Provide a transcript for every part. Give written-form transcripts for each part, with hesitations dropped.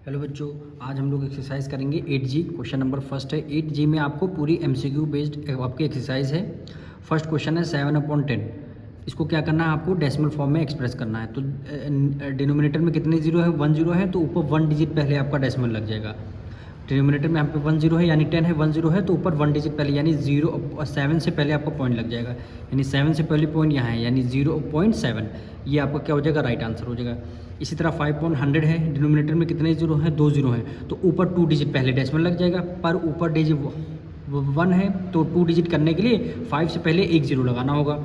Hello बच्चों, आज हम लोग एक्सरसाइज करेंगे 8G। क्वेश्चन नंबर फर्स्ट है। 8G में आपको पूरी MCQ बेस्ड आपकी एक्सरसाइज है। फर्स्ट क्वेश्चन है 7/10। इसको क्या करना है, आपको डेसिमल फॉर्म में एक्सप्रेस करना है। तो डिनोमिनेटर में कितने जीरो है, 1 जीरो है, तो ऊपर 1 डिजिट पहले आपका डेसिमल लग जाएगा। डिनोमिनेटर में यहाँ पे 1 जीरो है यानी 10 है, 1 जीरो है तो ऊपर 1 डिजिट पहले यानी 7 से पहले आपका पॉइंट लग जाएगा, यानी 7 से पहले पॉइंट यहाँ है यानी 0.7। ये आपका क्या हो जाएगा, राइट आंसर हो जाएगा। इसी तरह 5/100 है। डिनोमिनेटर में कितने जीरो हैं, 2 जीरो हैं, तो ऊपर 2 डिजिट पहले डेसिमल लग जाएगा। पर ऊपर डिजिट 1 है तो 2 डिजिट करने के लिए 5 से पहले 1 जीरो लगाना होगा।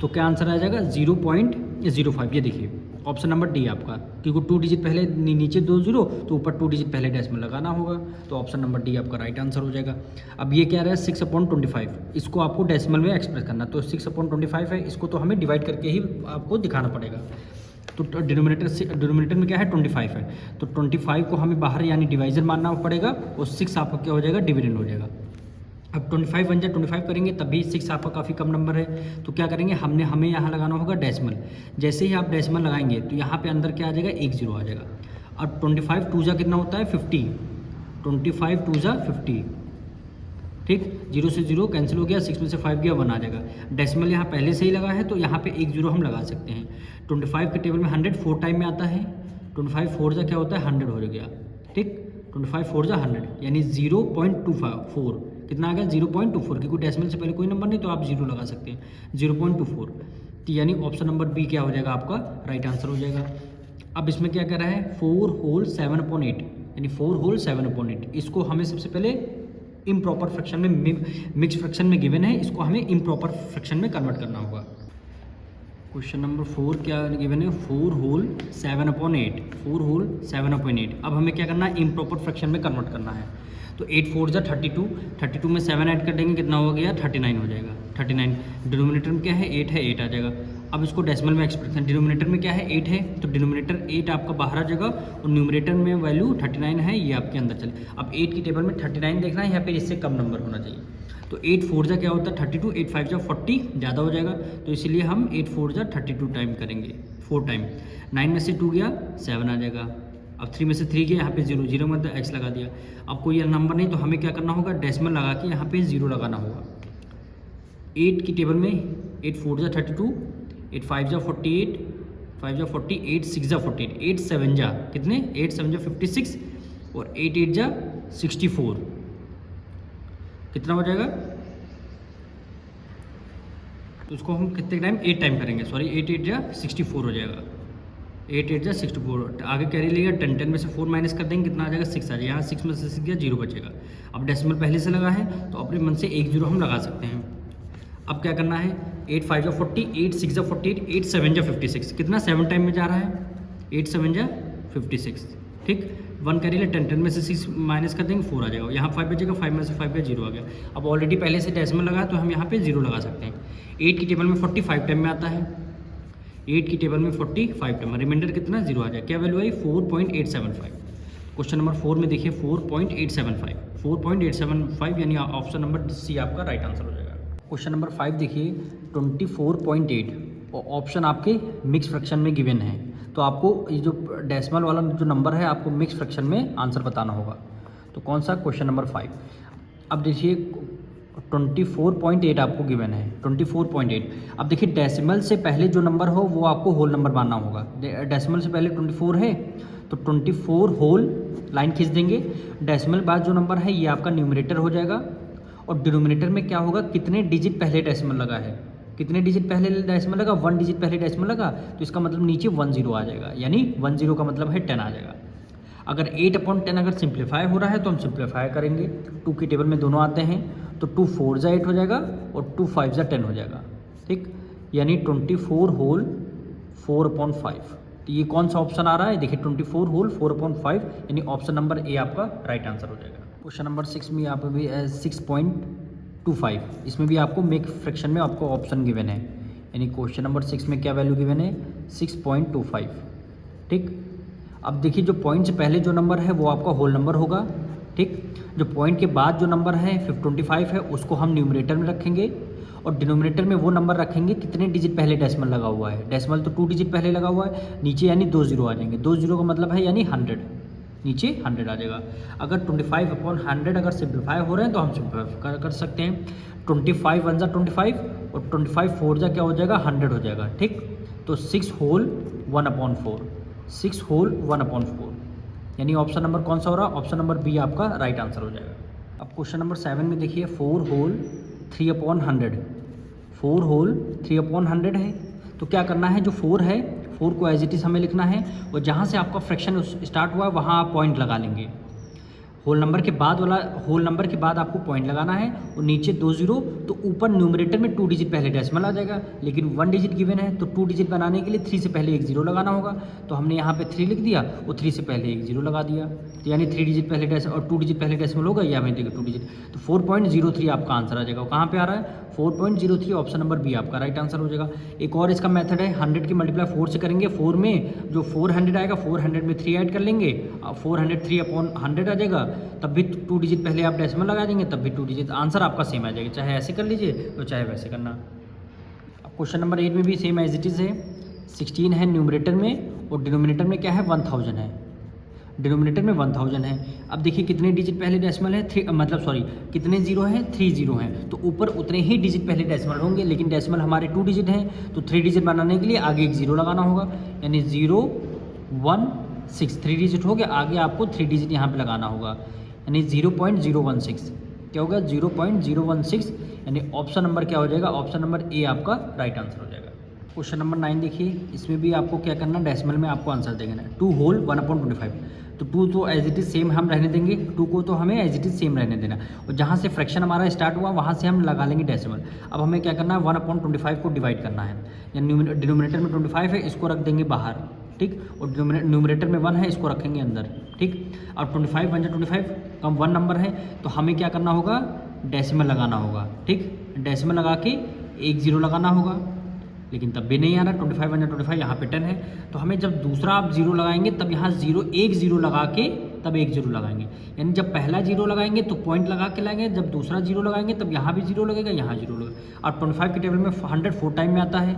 तो क्या आंसर आ जाएगा, 0.05। ये देखिए ऑप्शन नंबर डी आपका, क्योंकि 2 डिजिट पहले नीचे 2 जीरो तो ऊपर 2 डिजिट पहले डेसिमल लगाना होगा। तो ऑप्शन नंबर डी आपका राइट आंसर हो जाएगा। अब ये क्या रहा है, 6/25। इसको आपको डेसिमल में एक्सप्रेस करना। तो 6/25 है, इसको तो हमें डिवाइड करके ही आपको दिखाना पड़ेगा। तो डिनोमिनेटर में क्या है, 25 है, तो 25 को हमें बाहर यानी डिवाइजर मानना पड़ेगा और 6 आपका क्या हो जाएगा, डिविडेंड हो जाएगा। अब 25 बन जाए 25 करेंगे तब भी 6 आपका काफ़ी कम नंबर है। तो क्या करेंगे, हमें यहाँ लगाना होगा डेसिमल। जैसे ही आप डेसिमल लगाएंगे तो यहाँ पे अंदर क्या आ जाएगा, 1 जीरो आ जाएगा। अब 25 टू जा कितना होता है, 50। 25 टू जा 50, ठीक। 0 से 0 कैंसिल हो गया, 6 में से 5 गया, 1 आ जाएगा। डेसिमल यहाँ पहले से ही लगा है तो यहाँ पे 1 जीरो हम लगा सकते हैं। 25 के टेबल में 100 4 टाइम में आता है। 25 4 जा क्या होता है, 100 हो गया, ठीक। 25 4 जा 100 यानी 0.24 कितना आ गया, 0.24, क्योंकि डेसिमल से पहले कोई नंबर नहीं तो आप 0 लगा सकते हैं, 0.24। तो यानी ऑप्शन नंबर बी क्या हो जाएगा, आपका राइट आंसर हो जाएगा। अब इसमें क्या कर रहा है, 4 होल 7/8 यानी 4 होल 7/8। इसको हमें सबसे पहले इम्प्रॉपर फ्रैक्शन में, मिक्स फ्रैक्शन में गिवन है, इसको हमें इम्प्रॉपर फ्रैक्शन में कन्वर्ट करना होगा। क्वेश्चन नंबर 4 क्या गिवन है, 4 होल 7/8, 4 होल 7/8। अब हमें क्या करना है, इम्प्रॉपर फ्रैक्शन में कन्वर्ट करना है। तो 8 4 जा 32, 32 में 7 ऐड कर देंगे, कितना हो गया, 39 हो जाएगा। 39 डिनोमिनेटर में क्या है, 8 है, 8 आ जाएगा। अब इसको डेसिमल में एक्सप्रेस करें, डिनोमिनेटर में क्या है, 8 है, तो डिनोमिनेटर 8 आपका बाहर आ जाएगा और न्यूमरेटर में वैल्यू 39 है, ये आपके अंदर चले। अब 8 की टेबल में 39 देखना है या फिर इससे कम नंबर होना चाहिए। तो 8 4 जा क्या होता है, 32, 8 5 जा 40, ज़्यादा हो जाएगा, तो इसीलिए हम 8 4 जा 32 टाइम करेंगे, 4 टाइम। 9 में से 2 गया, 7 आ जाएगा। अब 3 में से 3 गया, यहाँ पे 0 0 में एक्स लगा दिया। अब कोई नंबर नहीं तो हमें क्या करना होगा, डेसिमल लगा के यहाँ पे 0 लगाना होगा। 8 की टेबल में 8 4 जा 32, 8 5 जा 48, 5 जा 40, 8 6 जा 48, 8 7 जा कितने, 8 7 जा 56 और 8 8 जा 64, कितना हो जाएगा। तो उसको हम कितने टाइम, 8 टाइम करेंगे, सॉरी 8 8 जा 64 हो जाएगा। 8 8 जा 64, आगे कैरी लेगा, 10 10 में से 4 माइनस कर देंगे, कितना आ जाएगा, 6 आ जाएगा। यहाँ 6 में से 6 गया, 0 बचेगा। अब डेसिमल पहले से लगा है तो अपने मन से 1 जीरो हम लगा सकते हैं। अब क्या करना है, 8 5 जा 40, 8 6 जा 48, 8 7 जा 56, कितना 7 टाइम में जा रहा है, 8 7 जा 56, ठीक। 1 कैरी ले, 10 10 में से 6 माइनस कर देंगे, 4 आ जाएगा। यहाँ 5 बचेगा, 5 में से 5 गया, 0 आ गया। अब ऑलरेडी पहले से डेसिमल लगा तो हम यहाँ पे 0 लगा सकते हैं। 8 की टेबल में 45 टाइम में आता है, 8 की टेबल में 45 टाइम, रिमाइंडर कितना, 0 आ जाए। क्या वैल्यू आई, 4.875। क्वेश्चन नंबर 4 में देखिए 4.875, 4.875 यानी ऑप्शन नंबर सी आपका राइट आंसर हो जाएगा। क्वेश्चन नंबर 5 देखिए 24.8 और ऑप्शन आपके मिक्स फ्रैक्शन में गिवन है। तो आपको ये जो डेसिमल वाला जो नंबर है आपको मिक्स फ्रैक्शन में आंसर बताना होगा। तो कौन सा, क्वेश्चन नंबर 5। अब देखिए 24.8 आपको गिवन है, 24.8। अब देखिए डेसिमल से पहले जो नंबर हो वो आपको होल नंबर मानना होगा। डेसिमल से पहले 24 है तो 24 होल लाइन खींच देंगे। डेसिमल बाद जो नंबर है ये आपका न्यूमरेटर हो जाएगा और डिनोमिनेटर में क्या होगा, कितने डिजिट पहले डेसिमल लगा है, कितने डिजिट पहले डेसिमल लगा, 1 डिजिट पहले डेसिमल लगा, तो इसका मतलब नीचे 1 जीरो आ जाएगा, यानी 1 जीरो का मतलब है 10 आ जाएगा। अगर 8/10 अगर सिंप्लीफाई हो रहा है तो हम सिंप्लीफाई करेंगे। 2 की टेबल में दोनों आते हैं तो 2 4 जा 8 हो जाएगा और 2 5 जा 10 हो जाएगा, ठीक। यानी 24 होल 4/5। तो ये कौन सा ऑप्शन आ रहा है, देखिए 24 होल 4/5 यानी ऑप्शन नंबर ए आपका राइट आंसर हो जाएगा। क्वेश्चन नंबर 6 में यहाँ पे भी 6.25, इसमें भी आपको मिक्स फ्रैक्शन में आपको ऑप्शन गिवन है, यानी क्वेश्चन नंबर 6 में क्या वैल्यू गिवन है, 6.25, ठीक। अब देखिए जो पॉइंट से पहले जो नंबर है वो आपका होल नंबर होगा, ठीक। जो पॉइंट के बाद जो नंबर है 25 है उसको हम न्यूमरेटर में रखेंगे और डिनोमिनेटर में वो नंबर रखेंगे कितने डिजिट पहले डेसिमल लगा हुआ है। डेसिमल तो 2 डिजिट पहले लगा हुआ है, नीचे यानी 2 जीरो आ जाएंगे, 2 जीरो का मतलब है यानी 100, नीचे 100 आ जाएगा। अगर 25/100 अगर सिंप्लीफाई हो रहे हैं तो हम सिंप्लीफाई कर सकते हैं। 25 1 जा 25 और 25 4 जा क्या हो जाएगा 100 हो जाएगा, ठीक। तो 6 होल 1/4, 6 होल 1/4, यानी ऑप्शन नंबर कौन सा हो रहा है, ऑप्शन नंबर बी आपका राइट आंसर हो जाएगा। अब क्वेश्चन नंबर 7 में देखिए 4 होल 3/100, 4 होल 3/100 है। तो क्या करना है, जो 4 है 4 को एज इट इज़ हमें लिखना है और जहाँ से आपका फ्रैक्शन स्टार्ट हुआ है वहाँ आप पॉइंट लगा लेंगे। होल नंबर के बाद आपको पॉइंट लगाना है और नीचे 2 0, तो ऊपर न्यूमरेटर में 2 डिजिट पहले डेसिमल आ जाएगा, लेकिन 1 डिजिट गिवन है तो 2 डिजिट बनाने के लिए 3 से पहले एक 0 लगाना होगा। तो हमने यहाँ पे 3 लिख दिया और 3 से पहले एक 0 लगा दिया, तो यानी 3 डिजिट पहले डेसिमल और 2 डिजिट पहले डेसिमल होगा, या हमें देखिए 2 डिजिट, तो 4.03 आपका आंसर आ जाएगा। कहाँ पे आ रहा है 4.03, ऑप्शन नंबर बी आपका राइट आंसर हो जाएगा। एक और इसका मेथड है, 100 की मल्टीप्लाई 4 से करेंगे, 4 में जो 400 आएगा 400 में 3 ऐड कर लेंगे, 403/100 आ जाएगा, तब भी 2 डिजिट पहले आप डेसिमल लगा देंगे, तब भी 2 डिजिट, आंसर आपका सेम आ जाएगा। चाहे ऐसे कर लीजिए तो चाहे वैसे करना। अब क्वेश्चन नंबर 8 में भी सेम एज इट इज़ है, 16 है न्यूमरेटर में और डिनोमिनेटर में क्या है 1000 है, डिनोमिनेटर में 1000 है। अब देखिए कितने डिजिट पहले डेसिमल है, कितने जीरो हैं, 3 जीरो हैं, तो ऊपर उतने ही डिजिट पहले डेसिमल होंगे, लेकिन डेसिमल हमारे 2 डिजिट हैं, तो 3 डिजिट बनाने के लिए आगे एक 0 लगाना होगा, यानी 0 1 6, 3 डिजिट हो गया, आगे आपको 3 डिजिट यहाँ पे लगाना होगा, यानी 0.016, क्या होगा 0.016, यानी ऑप्शन नंबर क्या हो जाएगा, ऑप्शन नंबर ए आपका राइट आंसर हो जाएगा। क्वेश्चन नंबर 9 देखिए, इसमें भी आपको क्या करना है, डेसिमल में आपको आंसर देना है। 2 होल 1/25, तो 2 तो एज इट इज़ सेम हम रहने देंगे, 2 को तो हमें एज इट इज़ सेम रहने देना, और जहाँ से फ्रैक्शन हमारा स्टार्ट हुआ वहाँ से हम लगा लेंगे डेसिमल। अब हमें क्या करना है 1/25 को डिवाइड करना है, यानी डिनोमिनेटर में 25 है, इसको रख देंगे बाहर, ठीक, और न्यूमरेटर में 1 है, इसको रखेंगे अंदर, ठीक। अब 25 1 25 कम 1 नंबर है, तो हमें क्या करना होगा, डेसिमल लगाना होगा, ठीक, डेसिमल लगा के एक 0 लगाना होगा, लेकिन तब भी नहीं आ रहा। 25 1 25 यहाँ पे 10 है, तो हमें जब दूसरा आप 0 लगाएंगे तब यहाँ एक 0 लगा के तब एक 0 लगाएंगे, यानी जब पहला 0 लगाएंगे तो पॉइंट लगा के लाएंगे, जब दूसरा 0 लगाएंगे तब यहाँ भी 0 लगेगा, यहाँ 0 लगेगा। और 25 के टेबल में 100 4 टाइम में आता है,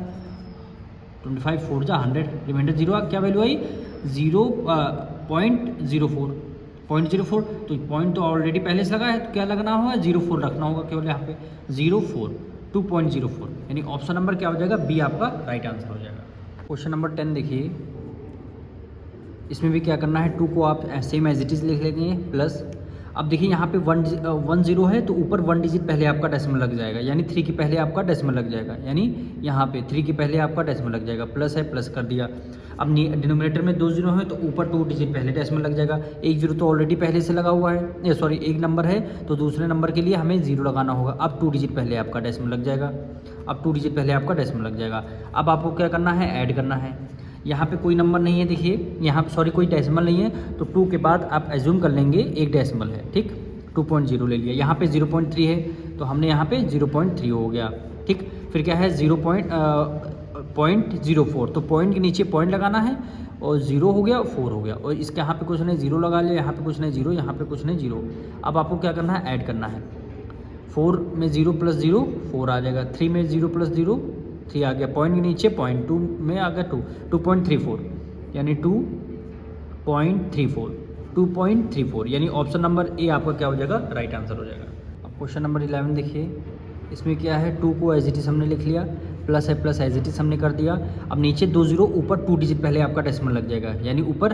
25 4 जा 100, रिमाइंडर 0 क्या वैल्यू आई 0.04, तो पॉइंट तो ऑलरेडी पहले से लगा है, तो क्या लगना होगा 04 रखना होगा केवल यहाँ पे 2.04, यानी ऑप्शन नंबर क्या हो जाएगा, बी आपका राइट आंसर हो जाएगा। क्वेश्चन नंबर 10 देखिए, इसमें भी क्या करना है, 2 को आप सेम एज इट इज़ लिख लेंगे प्लस। अब देखिए यहाँ पे 1 0 है, तो ऊपर 1 डिजिट पहले आपका डेसिमल लग जाएगा, यानी 3 के पहले आपका डेसिमल लग जाएगा, यानी यहाँ पे 3 के पहले आपका डेसिमल लग जाएगा, प्लस है प्लस कर दिया। अब डिनोमिनेटर में 2 0 है, तो ऊपर 2 डिजिट पहले डेसिमल लग जाएगा, एक 0 तो ऑलरेडी पहले से लगा हुआ है, एक नंबर है, तो दूसरे नंबर के लिए हमें 0 लगाना होगा। अब 2 डिजिट पहले आपका डेसिमल लग जाएगा, अब आपको क्या करना है, ऐड करना है। यहाँ पे कोई नंबर नहीं है, देखिए यहाँ कोई डेसिमल नहीं है, तो 2 के बाद आप एज्यूम कर लेंगे एक डेसिमल है, ठीक, 2.0 ले लिया। यहाँ पे 0.3 है, तो हमने यहाँ पे 0.3 हो गया, ठीक। फिर क्या है 0.04, तो पॉइंट के नीचे पॉइंट लगाना है, और 0 हो गया 4 हो गया, और इसके यहाँ पे कुछ नहीं 0 लगा लिया, यहाँ पे कुछ नहीं 0, यहाँ पे कुछ नहीं 0। अब आपको क्या करना है, ऐड करना है। 4 में 0 + 0 4 आ जाएगा, 3 में 0 + 0 3 आ गया, पॉइंट के नीचे पॉइंट, 2 में आ गया 2.34, यानी 2.34, यानी ऑप्शन नंबर ए आपका क्या हो जाएगा, राइट आंसर हो जाएगा। अब क्वेश्चन नंबर 11 देखिए, इसमें क्या है, 2 को एज इट इज़ हमने लिख लिया, प्लस है प्लस एज इट इज़ हमने कर दिया। अब नीचे 2 0, ऊपर 2 डिजिट पहले आपका डेसिमल लग जाएगा, यानी ऊपर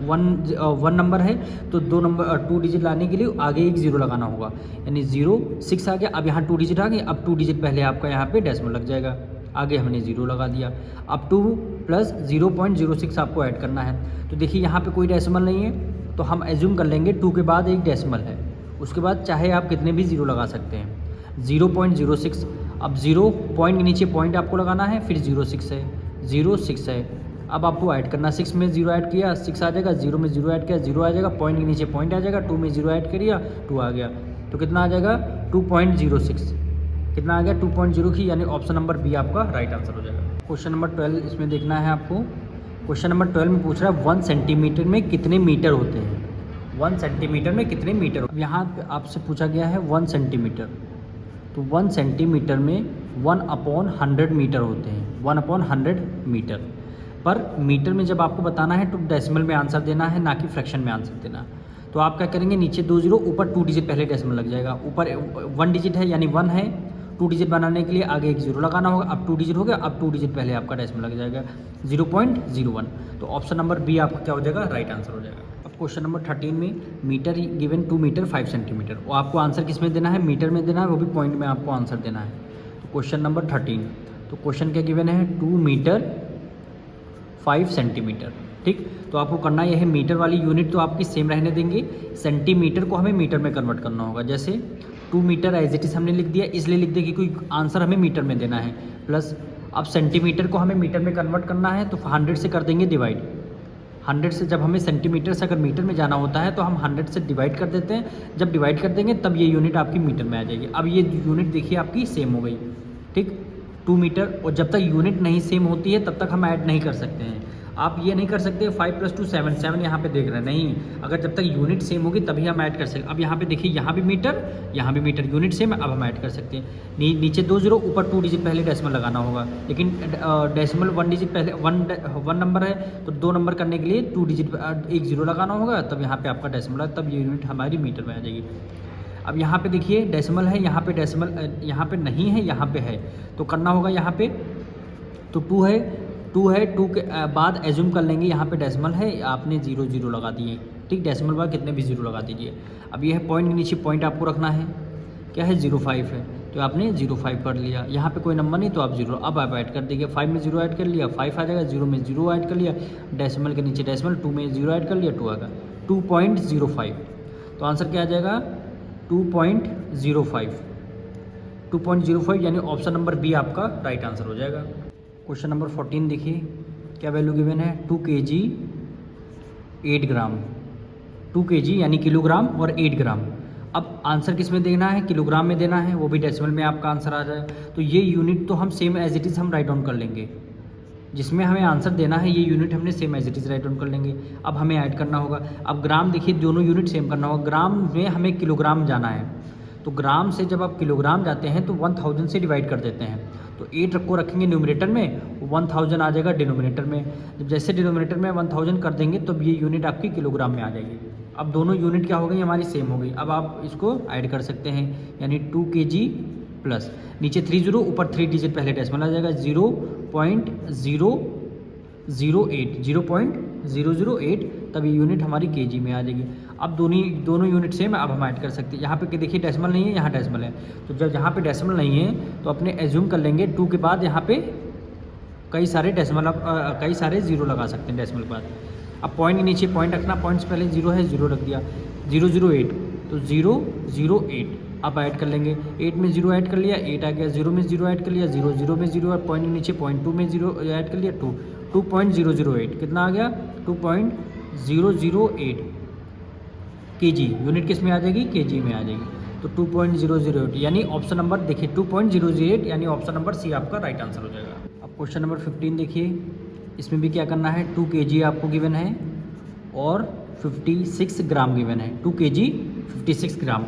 1 नंबर है, तो 2 डिजिट लाने के लिए आगे एक 0 लगाना होगा, यानी 0 6 आ गया। अब यहाँ 2 डिजिट आ गए, अब 2 डिजिट पहले आपका यहाँ पे डेसिमल लग जाएगा, आगे हमने 0 लगा दिया। अब 2 + 0.06 आपको ऐड करना है, तो देखिए यहाँ पे कोई डेसिमल नहीं है, तो हम एज्यूम कर लेंगे 2 के बाद एक डेसिमल है, उसके बाद चाहे आप कितने भी 0 लगा सकते हैं। 0.06, अब 0 पॉइंट के नीचे पॉइंट आपको लगाना है, फिर 06 है, अब आपको ऐड करना, 6 में 0 ऐड किया 6 आ जाएगा, 0 में 0 ऐड किया 0 आ जाएगा, पॉइंट के नीचे पॉइंट आ जाएगा, 2 में 0 ऐड करिए 2 आ गया, तो कितना आ जाएगा 2.06, कितना आ गया 2.0 की, यानी ऑप्शन नंबर बी आपका राइट आंसर हो जाएगा। क्वेश्चन नंबर 12 इसमें देखना है आपको, क्वेश्चन नंबर 12 में पूछ रहा है 1 सेंटीमीटर में कितने मीटर होते हैं, 1 सेंटीमीटर में कितने मीटर। अब यहाँ पे आपसे पूछा गया है 1 सेंटीमीटर, तो 1 सेंटीमीटर में 1/100 मीटर होते हैं, 1/100 मीटर। पर मीटर में जब आपको बताना है तो डेसिमल में आंसर देना है, ना कि फ्रैक्शन में आंसर देना। तो आप क्या करेंगे, नीचे 2 जीरो, ऊपर 2 डिजिट पहले डेसिमल लग जाएगा। ऊपर 1 डिजिट है यानी 1 है, 2 डिजिट बनाने के लिए आगे एक जीरो लगाना होगा। अब 2 डिजिट हो गया, अब 2 डिजिट पहले आपका डेसिमल लग जाएगा 0.01। तो ऑप्शन नंबर बी आपका क्या हो जाएगा, राइट आंसर हो जाएगा। अब क्वेश्चन नंबर 13 में मीटर गिवन 2 मीटर 5 सेंटीमीटर, वो आपको आंसर किस में देना है, मीटर में देना है, वो भी पॉइंट में आपको आंसर देना है। तो क्वेश्चन नंबर 13, तो क्वेश्चन क्या गिवन है, 2 मीटर 5 सेंटीमीटर। ठीक, तो आपको करना यह है, मीटर वाली यूनिट तो आपकी सेम रहने देंगे, सेंटीमीटर को हमें मीटर में कन्वर्ट करना होगा। जैसे 2 मीटर एज इट इज़ हमने लिख दिया, इसलिए लिख दिया कि कोई आंसर हमें मीटर में देना है, प्लस अब सेंटीमीटर को हमें मीटर में कन्वर्ट करना है तो 100 से कर देंगे डिवाइड। 100 से जब हमें सेंटीमीटर से अगर मीटर में जाना होता है तो हम 100 से डिवाइड कर देते हैं, जब डिवाइड कर देंगे तब ये यूनिट आपकी मीटर में आ जाएगी। अब ये यूनिट देखिए आपकी सेम हो गई। ठीक, 2 मीटर, और जब तक यूनिट नहीं सेम होती है तब तक हम ऐड नहीं कर सकते हैं। आप ये नहीं कर सकते 5 + 2 7, 7 यहाँ पे देख रहे हैं, नहीं, अगर जब तक यूनिट सेम होगी तभी हम ऐड कर सकते हैं। अब यहाँ पे देखिए, यहाँ भी मीटर, यहाँ भी मीटर, यूनिट सेम है, अब हम ऐड कर सकते हैं। नीचे 2 जीरो, ऊपर 2 डिजिट पहले डेसिमल लगाना होगा, लेकिन डेसिमल 1 डिजिट पहले 1 नंबर है तो 2 नंबर करने के लिए 2 डिजिट एक जीरो लगाना होगा, तब यहाँ पे आपका डेसिमल है, तब ये यूनिट हमारी मीटर में आ जाएगी। अब यहाँ पे देखिए डेसिमल है, यहाँ पे डेसिमल यहाँ पे नहीं है, यहाँ पे है, तो करना होगा यहाँ पे, तो 2 है, 2 के बाद एज्यूम कर लेंगे यहाँ पे डेसिमल है, आपने 0 0 लगा दिए। ठीक, डेसिमल बाद कितने भी 0 लगा दीजिए। अब ये है पॉइंट के नीचे पॉइंट आपको रखना है, क्या है 05 है, तो आपने 05 कर लिया। यहाँ पे कोई नंबर नहीं तो आप 0, अब आप ऐड कर दीजिए, 5 में 0 ऐड कर लिया 5 आ जाएगा, 0 में 0 ऐड कर लिया, डेसिमल के नीचे डेसिमल, 2 में 0 ऐड कर लिया 2 आएगा, 2.05। तो आंसर क्या आ जाएगा, 2.05, 2.05 यानी ऑप्शन नंबर बी आपका राइट आंसर हो जाएगा। क्वेश्चन नंबर 14 देखिए, क्या वैल्यू गिवन है, 2 kg 8 ग्राम, 2 kg यानी किलोग्राम और 8 ग्राम। अब आंसर किस में देना है, किलोग्राम में देना है, वो भी डेसिमल में आपका आंसर आ जाए। तो ये यूनिट तो हम सेम एज इट इज़ हम राइट डाउन कर लेंगे, जिसमें हमें आंसर देना है ये यूनिट हमने same as it is write down कर लेंगे। अब हमें ऐड करना होगा, अब ग्राम देखिए दोनों यूनिट सेम करना होगा, ग्राम में हमें किलोग्राम जाना है, तो ग्राम से जब आप किलोग्राम जाते हैं तो 1000 से डिवाइड कर देते हैं, तो 8 को रखेंगे न्यूमरेटर में, 1000 आ जाएगा डिनोमिनेटर में। जब जैसे डिनोमिनेटर में 1000 कर देंगे तो ये यूनिट आपकी किलोग्राम में आ जाएगी। अब दोनों यूनिट क्या हो गई हमारी, सेम हो गई। अब आप इसको ऐड कर सकते हैं, यानी 2 kg प्लस नीचे 3 जीरो, ऊपर 3 डिजिट पहले डेसिमल आ जाएगा, 0.008, तब ये यूनिट हमारी kg में आ जाएगी। अब दोनों यूनिट सेम है, अब हम ऐड कर सकते हैं। यहाँ पे देखिए डेसिमल नहीं है, यहाँ डेसिमल है, तो जब यहाँ पे डेसिमल नहीं है तो अपने एज्यूम कर लेंगे 2 के बाद यहाँ पे कई सारे डेसिमल, कई सारे जीरो लगा सकते हैं डेसिमल के बाद। अब पॉइंट के नीचे पॉइंट रखना, पॉइंट से पहले 0 है, 0 रख दिया, 008, तो 008 अब ऐड कर लेंगे, 8 में 0 ऐड कर लिया 8 आ गया, 0 में 0 ऐड कर लिया 0, 0 में 0 और पॉइंट के नीचे पॉइंट 2 में 0 ऐड कर लिया 2, 2.008 कितना आ गया 2.008 kg, यूनिट किस में आ जाएगी, kg में आ जाएगी। तो 2.008 यानी ऑप्शन नंबर देखिए 2.008 यानी ऑप्शन नंबर सी आपका राइट आंसर हो जाएगा। अब क्वेश्चन नंबर 15 देखिए, इसमें भी क्या करना है, 2 kg आपको गिवन है और 56 ग्राम गिवन है, 2 kg 56 ग्राम।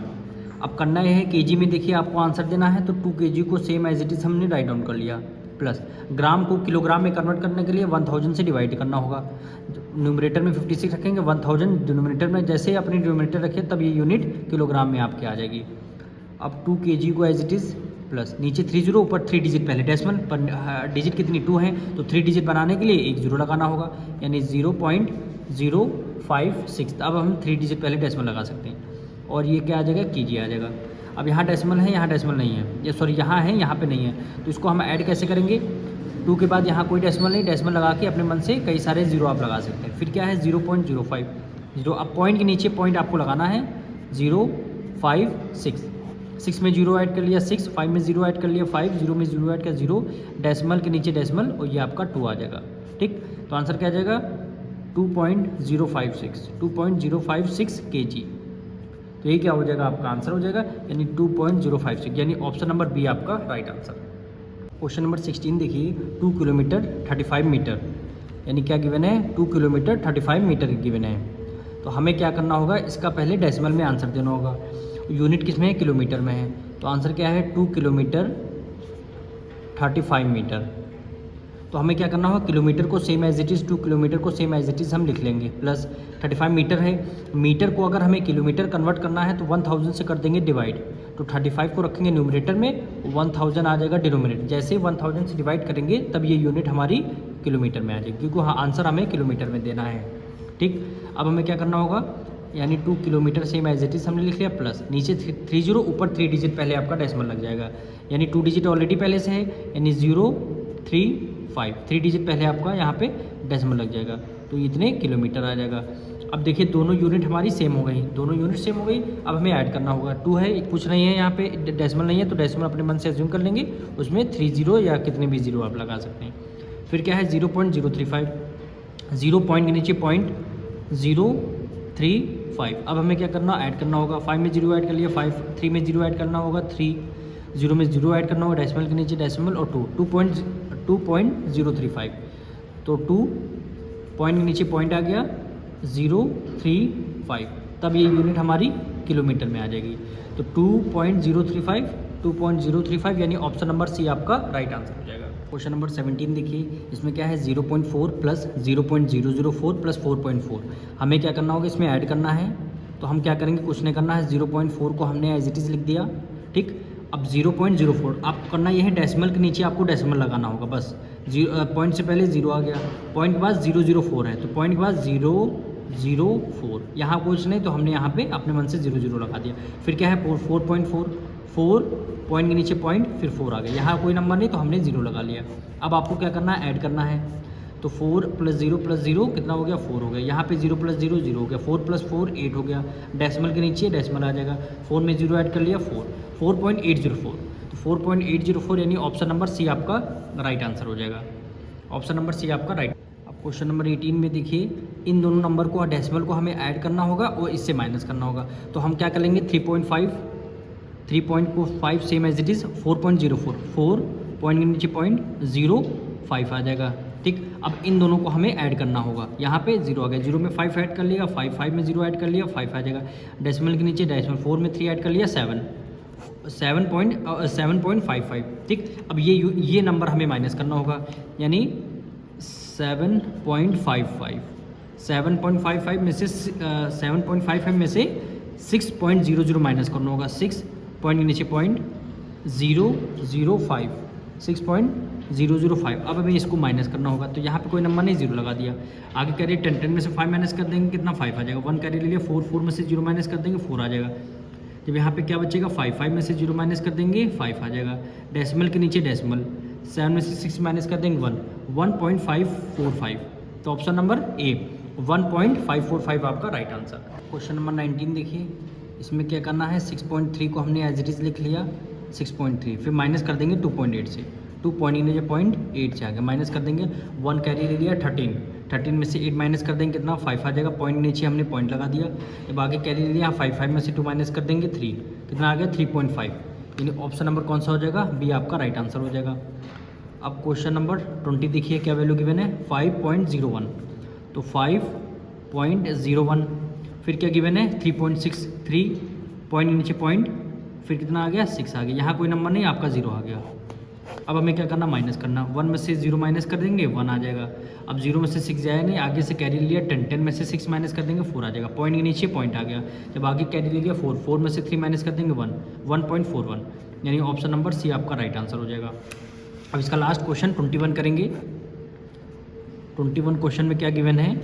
अब करना यह है kg में देखिए आपको आंसर देना है, तो 2 kg को सेम एज इट इज़ हमने राइट डाउन कर लिया, प्लस ग्राम को किलोग्राम में कन्वर्ट करने के लिए 1000 से डिवाइड करना होगा। न्यूमरेटर में 56 रखेंगे, 1000 डिनोमिनेटर में, जैसे ही अपनी डिनोमिनेटर रखें तब ये यूनिट किलोग्राम में आपके आ जाएगी। अब 2 kg को एज इट इज़ प्लस नीचे 3 जीरो, ऊपर 3 डिजिट पहले डेसिमल पर डिजिट कितनी 2 है, तो 3 डिजिट बनाने के लिए एक जीरो लगाना होगा, यानी 0.056। अब हम 3 डिजिट पहले डेसिमल लगा सकते हैं और ये क्या आ जाएगा, kg आ जाएगा। अब यहाँ डेसिमल है, यहाँ डेसिमल नहीं है, ये सॉरी यहाँ है, यहाँ पे नहीं है, तो इसको हम ऐड कैसे करेंगे, 2 के बाद यहाँ कोई डेसिमल नहीं, डेसिमल लगा के अपने मन से कई सारे जीरो आप लगा सकते हैं। फिर क्या है 0.05, अब पॉइंट के नीचे पॉइंट आपको लगाना है 056, 6 में 0 ऐड कर लिया 6, 5 में 0 ऐड कर लिया 5, 0 में 0 ऐड कर 0, डेसिमल के नीचे डेसिमल और ये आपका 2 आ जाएगा। ठीक, तो आंसर क्या आ जाएगा 2.056 kg। तो ये क्या हो जाएगा, आपका आंसर हो जाएगा, यानी 2.056 यानी ऑप्शन नंबर बी आपका राइट आंसर। क्वेश्चन नंबर 16 देखिए, 2 किलोमीटर 35 मीटर, यानी क्या गिवन है, 2 किलोमीटर 35 मीटर गिवन है। तो हमें क्या करना होगा, इसका पहले डेसिमल में आंसर देना होगा, यूनिट किस में है, किलोमीटर में है, तो आंसर क्या है 2 किलोमीटर 35 मीटर। तो हमें क्या करना होगा, किलोमीटर को same as it is, 2 kilometre को सेम एज इट इज़ हम लिख लेंगे, प्लस 35 मीटर है। मीटर को अगर हमें किलोमीटर कन्वर्ट करना है तो 1000 से कर देंगे डिवाइड, तो 35 को रखेंगे न्यूमरेटर में, 1000 आ जाएगा डिनोमिनेटर। जैसे 1000 से डिवाइड करेंगे तब ये यूनिट हमारी किलोमीटर में आ जाएगी, क्योंकि हाँ आंसर हमें किलोमीटर में देना है। ठीक, अब हमें क्या करना होगा, यानी 2 kilometre same as it is हमने लिख लिया, प्लस नीचे 30 ऊपर 3 डिजिट पहले आपका डेसिमल लग जाएगा, यानी 2 डिजिट ऑलरेडी पहले से है, यानी 0 3 5, 3 डिजिट पहले आपका यहाँ पे डेसिमल लग जाएगा, तो इतने किलोमीटर आ जाएगा। अब देखिए दोनों यूनिट हमारी सेम हो गई, दोनों यूनिट सेम हो गई। अब हमें ऐड करना होगा, 2 है, कुछ नहीं है यहाँ पे, डेसिमल नहीं है, तो डेसिमल अपने मन से एज्यूम कर लेंगे, उसमें 30 या कितने भी 0 आप लगा सकते हैं। फिर क्या है 0.035, 0 पॉइंट के नीचे पॉइंट 035। अब हमें क्या करना, ऐड करना होगा, 5 में 0 ऐड कर लिया 5, 3 में 0 ऐड करना होगा 3, 0 में 0 ऐड करना होगा, डेसिमल के नीचे डेसिमल और 2.035, तो 2 पॉइंट के नीचे पॉइंट आ गया 035, तब ये यूनिट हमारी किलोमीटर में आ जाएगी। तो 2.035 यानी ऑप्शन नंबर सी आपका राइट आंसर हो जाएगा। क्वेश्चन नंबर 17 देखिए, इसमें क्या है 0.4 प्लस 0.004 प्लस 4.4। हमें क्या करना होगा, इसमें ऐड करना है, तो हम क्या करेंगे, कुछ नहीं करना है, 0.4 को हमने एज इट इज़ लिख दिया। ठीक, अब 0.04 आपको करना ये है, डेसिमल के नीचे आपको डेसिमल लगाना होगा, बस पॉइंट से पहले 0 आ गया, पॉइंट के बाद 004 है, तो पॉइंट के बाद 004, यहाँ कुछ नहीं, तो हमने यहाँ पे अपने मन से 0 लगा दिया। फिर क्या है 4.4, 4 पॉइंट के नीचे पॉइंट, फिर 4 आ गया, यहाँ कोई नंबर नहीं, तो हमने 0 लगा लिया। अब आपको क्या करना है, ऐड करना है, तो 4 + 0 कितना हो गया, 4 हो गया। यहाँ पे 0 + 0 0 हो गया, 4 + 4 8 हो गया, डेसिमल के नीचे डेसिमल आ जाएगा, 4 में 0 ऐड कर लिया 4.804, तो 4.804 यानी ऑप्शन नंबर सी आपका राइट आंसर हो जाएगा। ऑप्शन नंबर सी आपका राइट। अब क्वेश्चन नंबर 18 में देखिए, इन दोनों नंबर को डेसिमल को हमें ऐड करना होगा और इससे माइनस करना होगा, तो हम क्या करेंगे 3.5 same as it is, 4.04, 4 point के नीचे पॉइंट 05 आ जाएगा। ठीक, अब इन दोनों को हमें ऐड करना होगा, यहाँ पे 0 आ गया, 0 में 5 ऐड कर लिया 5 में 0 ऐड कर लिया 5 आ जाएगा, डेसिमल के नीचे डेसिमल, 4 में 3 ऐड कर लिया 7.55। ठीक, अब ये नंबर हमें माइनस करना होगा, यानी 7.55 में से 7.55 में से 6.00 माइनस करना होगा, 6 पॉइंट के नीचे पॉइंट 005, 6.005। अब हमें इसको माइनस करना होगा, तो यहाँ पे कोई नंबर नहीं, 0 लगा दिया। आगे कैरी 10 में से 5 माइनस कर देंगे, कितना 5 आ जाएगा, 1 कैरी ले लिया, 4 में से 0 माइनस कर देंगे 4 आ जाएगा। जब यहाँ पे क्या बचेगा 5 में से 0 माइनस कर देंगे 5 आ जाएगा, डेसिमल के नीचे डेसिमल, 7 में से 6 माइनस कर देंगे 1.545, तो ऑप्शन नंबर ए 1.545 आपका राइट आंसर। क्वेश्चन नंबर 19 देखिए, इसमें क्या करना है, 6.3 को हमने एज इट इज़ लिख लिया 6.3, फिर माइनस कर देंगे 2.8 से, 2.8 से आ गया, माइनस कर देंगे, 1 कैरी ले लिया 13 में से 8 माइनस कर देंगे, कितना 5 आ जाएगा, पॉइंट नीचे हमने पॉइंट लगा दिया। जब आगे कैरी ले लिया 5 में से 2 माइनस कर देंगे 3, कितना आ गया 3.5, यानी ऑप्शन नंबर कौन सा हो जाएगा, बी आपका राइट आंसर हो जाएगा। अब क्वेश्चन नंबर 20 देखिए, क्या वैल्यू गिवन है 5.01, तो 5.01, फिर क्या गिवन है 3.63, पॉइंट के नीचे पॉइंट, फिर कितना आ गया 6 आ गया, यहाँ कोई नंबर नहीं, आपका 0 आ गया। अब हमें क्या करना, माइनस करना, 1 में से 0 माइनस कर देंगे 1 आ जाएगा। अब 0 में से 6 जाएगा नहीं, आगे से कैरी लिया 10 में से 6 माइनस कर देंगे 4 आ जाएगा, पॉइंट के नीचे पॉइंट आ गया। जब आगे कैरी ले लिया 4 में से 3 माइनस कर देंगे 1.41, यानी ऑप्शन नंबर सी आपका राइट आंसर हो जाएगा। अब इसका लास्ट क्वेश्चन 21 करेंगे। 21 क्वेश्चन में क्या गिवन है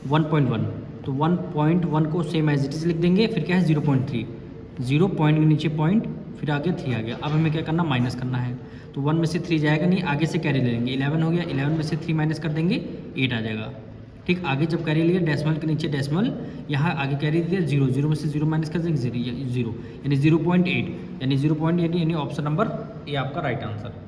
1.1, तो 1.1 को सेम एज इट इज़ लिख देंगे, फिर क्या है 0.3, 0 पॉइंट के नीचे पॉइंट, फिर आगे 3 आ गया। अब हमें क्या करना, माइनस करना है, तो 1 में से 3 जाएगा नहीं, आगे से कैरी ले लेंगे, 11 हो गया, 11 में से 3 माइनस कर देंगे 8 आ जाएगा। ठीक, आगे जब कैरी लिया डेसिमल के नीचे डेसिमल, यहाँ आगे कैरी दिया 0 में से 0 माइनस कर देंगे 0, यानी 0.8, यानी 0.8 यानी ऑप्शन नंबर ए आपका राइट आंसर।